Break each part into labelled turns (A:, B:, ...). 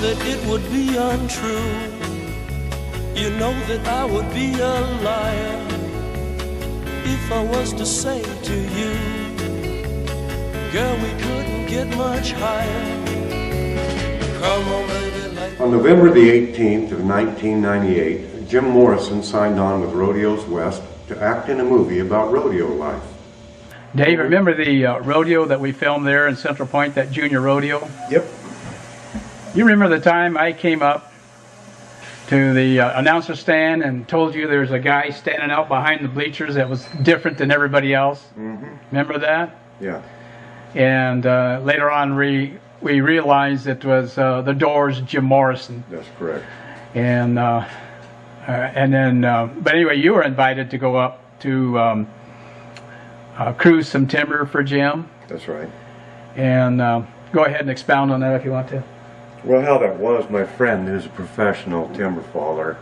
A: that it would be untrue. You know that I would be a liar if I was to say to you, girl, we couldn't get much higher. Come on, baby, like...
B: On November the 18th of 1998, Jim Morrison signed on with Rodeos West to act in a movie about rodeo life.
C: Dave, remember the rodeo that we filmed there in Central Point, that junior rodeo?
B: Yep.
C: You remember the time I came up to the announcer stand and told you there's a guy standing out behind the bleachers that was different than everybody else? Mm-hmm. Remember that?
B: Yeah.
C: And later on we realized it was the Doors' Jim Morrison.
B: That's correct.
C: And then, but anyway, you were invited to go up to cruise some timber for Jim.
B: That's right.
C: And go ahead and expound on that if you want to.
B: Well, how that was, my friend, who's a professional timber faller,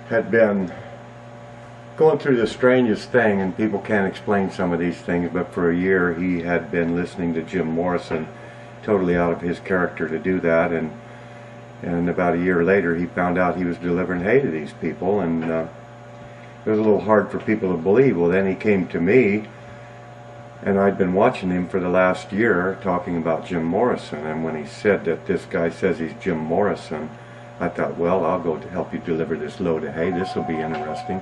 B: had been going through the strangest thing, and people can't explain some of these things, but for a year he had been listening to Jim Morrison, totally out of his character to do that, and about a year later he found out he was delivering hay to these people, and it was a little hard for people to believe. Well, then he came to me, and I'd been watching him for the last year talking about Jim Morrison, and when he said that this guy says he's Jim Morrison, I thought, well, I'll go to help you deliver this load of hay. This will be interesting.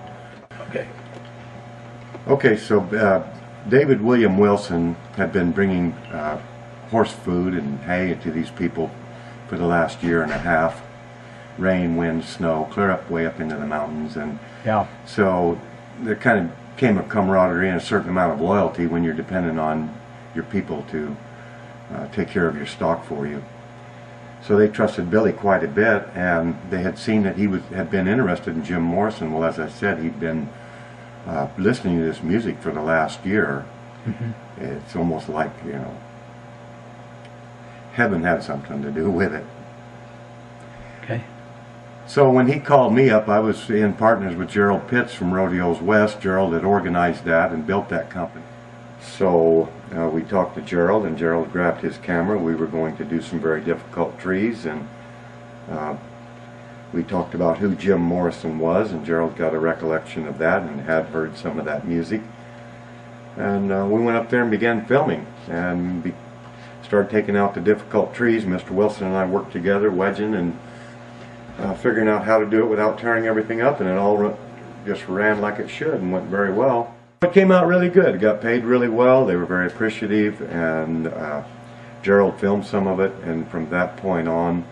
B: Okay, so David William Wilson had been bringing horse food and hay to these people for the last year and a half. Rain, wind, snow, clear up way up into the mountains, and
C: yeah.
B: So there kind of came a camaraderie and a certain amount of loyalty when you're dependent on your people to take care of your stock for you. So they trusted Billy quite a bit, and they had seen that he had been interested in Jim Morrison. Well, as I said, he'd been listening to this music for the last year. Mm-hmm. It's almost like, you know, heaven had something to do with it.
C: Okay.
B: So when he called me up, I was in partners with Gerald Pitts from Rodeos West. Gerald had organized that and built that company. So we talked to Gerald, and Gerald grabbed his camera. We were going to do some very difficult trees, and we talked about who Jim Morrison was, and Gerald got a recollection of that and had heard some of that music. And we went up there and began filming, and started taking out the difficult trees. Mr. Wilson and I worked together, wedging and figuring out how to do it without tearing everything up, and it all just ran like it should and went very well. It came out really good. It got paid really well. They were very appreciative, and Gerald filmed some of it, and from that point on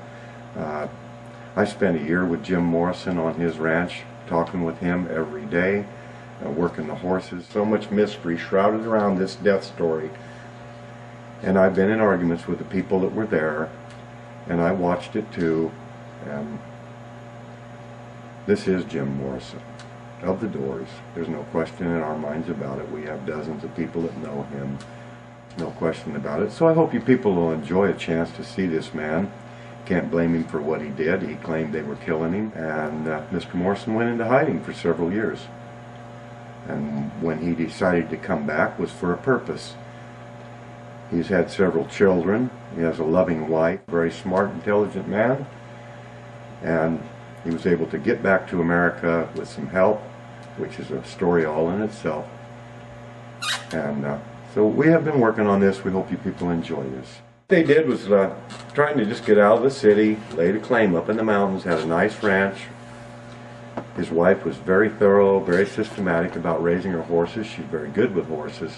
B: I spent a year with Jim Morrison on his ranch, talking with him every day, working the horses. So much mystery shrouded around this death story, and I've been in arguments with the people that were there, and I watched it too. This is Jim Morrison of the Doors. There's no question in our minds about it. We have dozens of people that know him. No question about it. So I hope you people will enjoy a chance to see this man. Can't blame him for what he did. He claimed they were killing him, and Mr. Morrison went into hiding for several years. And when he decided to come back was for a purpose. He's had several children. He has a loving wife, very smart, intelligent man. And he was able to get back to America with some help, which is a story all in itself. And so we have been working on this. We hope you people enjoy this. What they did was trying to just get out of the city, laid a claim up in the mountains, had a nice ranch. His wife was very thorough, very systematic about raising her horses. She's very good with horses.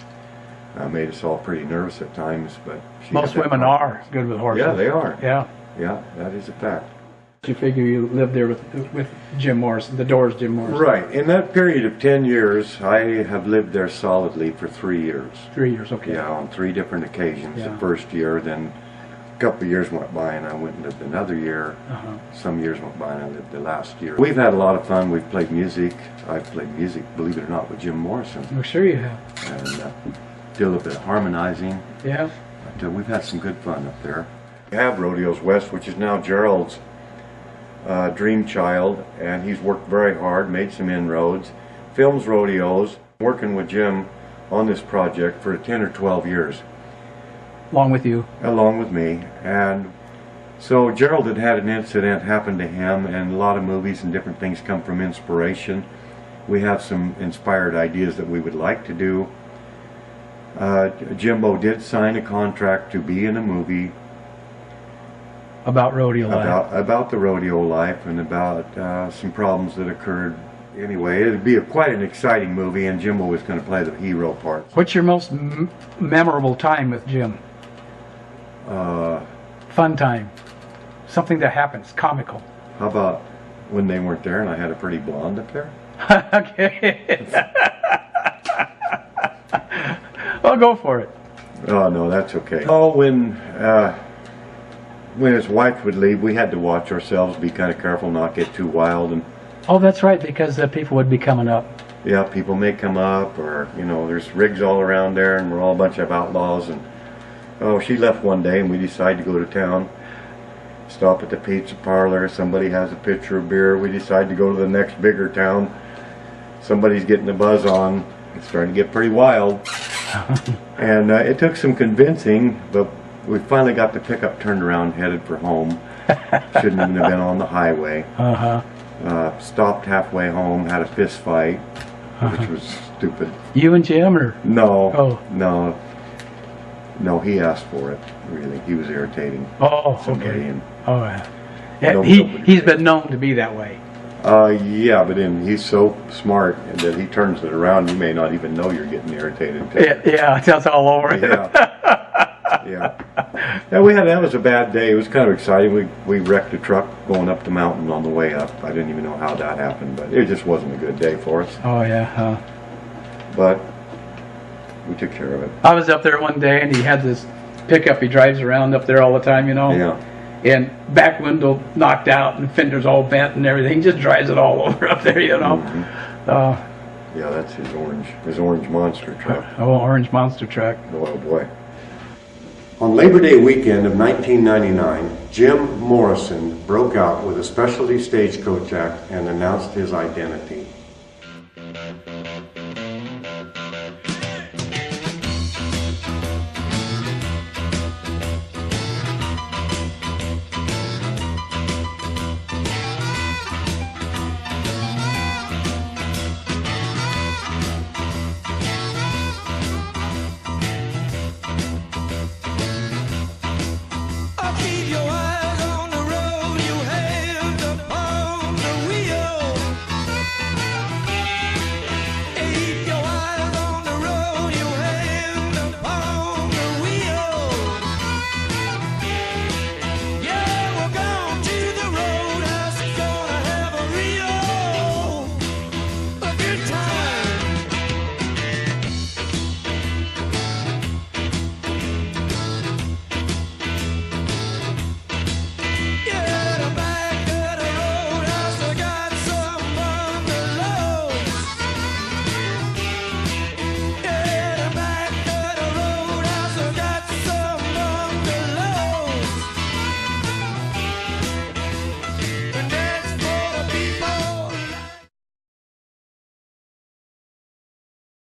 B: Made us all pretty nervous at times, but
C: most women are good with horses.
B: Yeah, they are.
C: Yeah.
B: Yeah, that is a fact.
C: You figure you lived there with Jim Morrison, the Doors' Jim Morrison.
B: Right. In that period of 10 years, I have lived there solidly for 3 years.
C: 3 years, okay.
B: Yeah, on 3 different occasions.
C: Yeah.
B: The first year, then a couple of years went by and I went and lived another year. Some years went by and I lived the last year. We've had a lot of fun. We've played music. I've played music, believe it or not, with Jim Morrison.
C: I'm sure you have.
B: And did a little bit of harmonizing.
C: Yeah.
B: But we've had some good fun up there. We have Rodeos West, which is now Gerald's dream child, and he's worked very hard, made some inroads, films rodeos, working with Jim on this project for 10 or 12 years.
C: Along with you?
B: Along with me, and So Gerald had had an incident happen to him, and a lot of movies and different things come from inspiration. We have some inspired ideas that we would like to do. Jimbo did sign a contract to be in a movie
C: About rodeo life.
B: about the rodeo life and about some problems that occurred. Anyway, it'd be quite an exciting movie, and Jimbo was going to play the hero part.
C: What's your most memorable time with Jim? Fun time. Something that happens, comical.
B: How about when they weren't there and I had a pretty blonde up there?
C: Okay. I'll go for it.
B: Oh, no, that's okay. Oh, when his wife would leave, we had to watch ourselves, be kind of careful, not get too wild. And
C: Oh, that's right, because the people would be coming up.
B: yeah, people may come up, or, you know, there's rigs all around there, and we're all a bunch of outlaws. And oh, she left one day, and we decided to go to town, stop at the pizza parlor. Somebody has a pitcher of beer. We decide to go to the next bigger town. Somebody's getting the buzz on. It's starting to get pretty wild. And it took some convincing, but we finally got the pickup turned around, headed for home. Shouldn't even have been on the highway. Stopped halfway home, had a fist fight, which was stupid.
C: You and Jim, or?
B: No,
C: Oh.
B: no, he asked for it, really. He was irritating
C: Oh,
B: somebody.
C: okay.
B: And,
C: Oh, yeah.
B: Nobody
C: He's been known to be that way.
B: yeah, but then he's so smart that he turns it around. You may not even know you're getting irritated.
C: Yeah, that's all over it.
B: Yeah. Yeah, that was a bad day. It was kind of exciting. We wrecked a truck going up the mountain on the way up. I didn't even know how that happened, but it just wasn't a good day for us.
C: Oh, yeah.
B: But we took care of it.
C: I was up there one day, and he had this pickup he drives around up there all the time, you know?
B: Yeah.
C: And back window knocked out, and fenders all bent and everything. He just drives it all over up there, you know?
B: Yeah, that's his orange monster truck.
C: Orange monster truck.
B: Oh boy. On Labor Day weekend of 1999, Jim Morrison broke out with a specialty stagecoach act and announced his identity.